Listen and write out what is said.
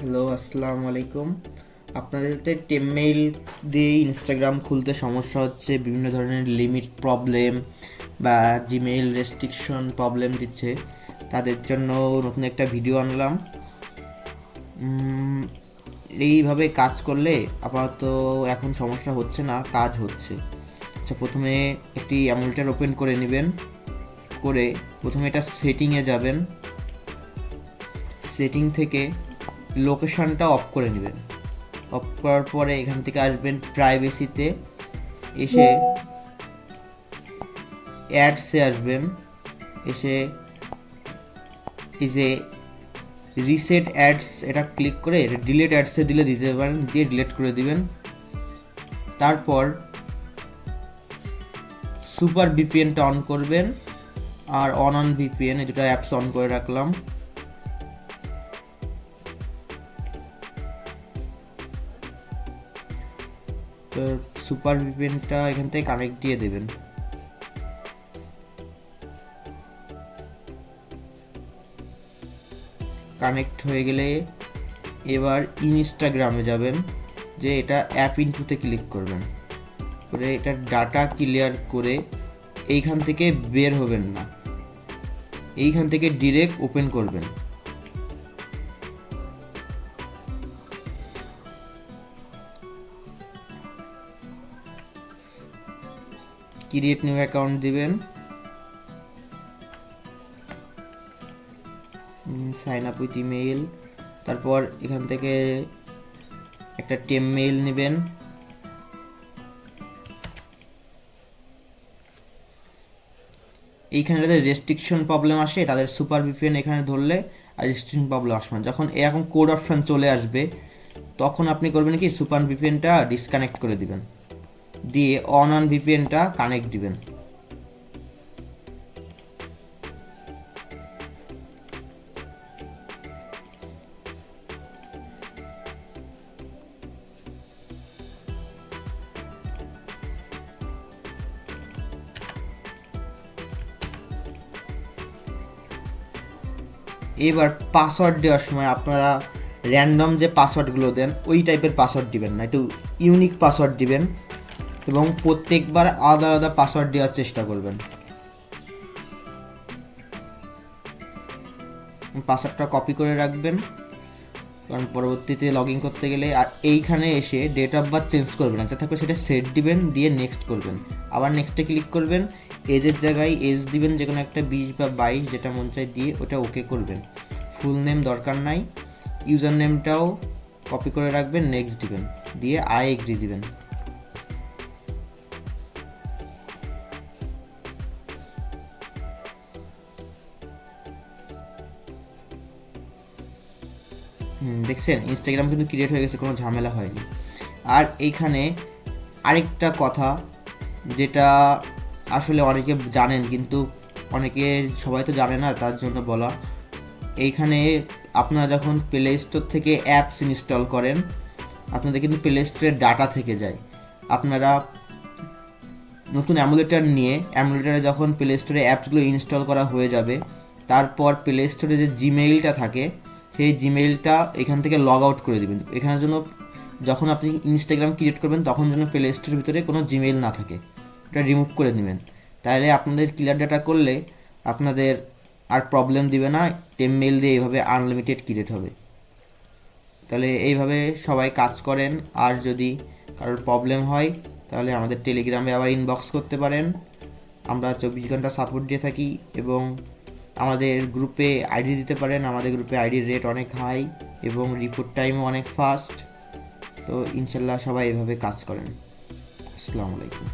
Hello, আসসালামু আলাইকুম। আপনাদের যাতে টেমমেইল দিয়ে ইনস্টাগ্রাম খুলতে সমস্যা হচ্ছে, বিভিন্ন ধরনের লিমিট প্রবলেম বা জিমেইল রেস্ট্রিকশন প্রবলেম দিচ্ছে, তাদের জন্য নতুন একটা ভিডিও আনলাম। এইভাবে কাজ করলে আপাতত এখন সমস্যা হচ্ছে না, কাজ হচ্ছে। আচ্ছা, প্রথমে একটি এমুলেটর ওপেন করে নেবেন। করে প্রথমে এটা সেটিংয়ে যাবেন। সেটিং থেকে লোকেশনটা অফ করে নেবেন। অফ করার পরে এখান থেকে আসবেন প্রাইভেসিতে, এসে অ্যাডসে আসবেন। এসে এই যে রিসেট অ্যাডস, এটা ক্লিক করে ডিলেট অ্যাডসে দিতে পারেন, দিয়ে ডিলেট করে দিবেন। তারপর সুপার ভিপিএনটা অন করবেন, আর অন ভিপিএন এই দুটো অ্যাপস অন করে রাখলাম। তো সুপার ভিপিএনটা এখান থেকে কানেক্ট দিয়ে দেবেন। কানেক্ট হয়ে গেলে এবার ইনস্টাগ্রামে যাবেন, যে এটা অ্যাপ ইনফোতে ক্লিক করবেন। করে এটা ডাটা ক্লিয়ার করে এইখান থেকে বের হবেন না, এইখান থেকে ডিরেক্ট ওপেন করবেন। ক্রিয়েট নিউ অ্যাকাউন্ট দিবেন, সাইন আপ উইথ ইমেইল। তারপর এখান থেকে একটা টেমমেইল নেবেন। এইখানে যাদের রেস্ট্রিকশন প্রবলেম আসে তাদের সুপার ভিপিএন এখানে ধরলে আর রেস্ট্রিকশন প্রবলেম আসবে না। যখন এরকম কোড অপশন চলে আসবে তখন আপনি করবেন কি, সুপার ভিপিএনটা ডিসকানেক্ট করে দিবেন, দিয়ে অন ভিপিএনটা কানেক্ট দিবেন। এবার পাসওয়ার্ড দেওয়ার সময় আপনারা র্যান্ডম যে পাসওয়ার্ডগুলো দেন ওই টাইপের পাসওয়ার্ড দিবেন না, একটু ইউনিক পাসওয়ার্ড দিবেন এবং প্রত্যেকবার আলাদা আলাদা পাসওয়ার্ড দেওয়ার চেষ্টা করবেন। পাসওয়ার্ডটা কপি করে রাখবেন, কারণ পরবর্তীতে লগ ইন করতে গেলে। আর এইখানে এসে ডেট অফ বার্থ চেঞ্জ করবেন, আচ্ছা থাকবে সেটা সেট দিবেন, দিয়ে নেক্সট করবেন। আবার নেক্সটে ক্লিক করবেন, এজের জায়গায় এজ দিবেন, যে কোনো একটা 20 বা 22 যেটা মন চায় দিয়ে ওটা ওকে করবেন। ফুল নেম দরকার নাই। ইউজার নেমটাও কপি করে রাখবেন, নেক্সট দিবেন, দিয়ে আই এগ্রি দিবেন। দেখছেন ইনস্টাগ্রাম কিন্তু ক্রিয়েট হয়ে গেছে, কোনো ঝামেলা হয়নি। আর এইখানে আরেকটা কথা, যেটা আসলে অনেকে জানেন কিন্তু অনেকে সবাই তো জানে না, তার জন্য বলা। এইখানে আপনারা যখন প্লে স্টোর থেকে অ্যাপস ইনস্টল করেন আপনাদের কিন্তু প্লে স্টোরের ডাটা থেকে যায়। আপনারা নতুন অ্যামুলেটারে যখন প্লে স্টোরে অ্যাপসগুলো ইনস্টল করা হয়ে যাবে, তারপর প্লে স্টোরে যে জিমেইলটা থাকে সেই জিমেইলটা এখান থেকে লগ আউট করে দেবেন। এখানের জন্য যখন আপনি ইনস্টাগ্রাম ক্রিয়েট করবেন তখন যেন প্লে স্টোরের ভিতরে কোনো জিমেইল না থাকে, এটা রিমুভ করে নেবেন। তাহলে আপনাদের ক্লিয়ার ডাটা করলে আপনাদের আর প্রবলেম দিবে না, টেমমেইল দিয়ে এইভাবে আনলিমিটেড ক্রিয়েট হবে। তাহলে এইভাবে সবাই কাজ করেন। আর যদি কারোর প্রবলেম হয় তাহলে আমাদের টেলিগ্রামে আবার ইনবক্স করতে পারেন, আমরা 24 ঘন্টা সাপোর্ট দিয়ে থাকি। এবং আমাদের গ্রুপে আইডি দিতে পারেন, আমাদের গ্রুপে আইডির রেট অনেক হাই এবং রিপোর্ট টাইমও অনেক ফাস্ট। তো ইনশাল্লাহ সবাই এভাবে কাজ করেন। আসসালামু আলাইকুম।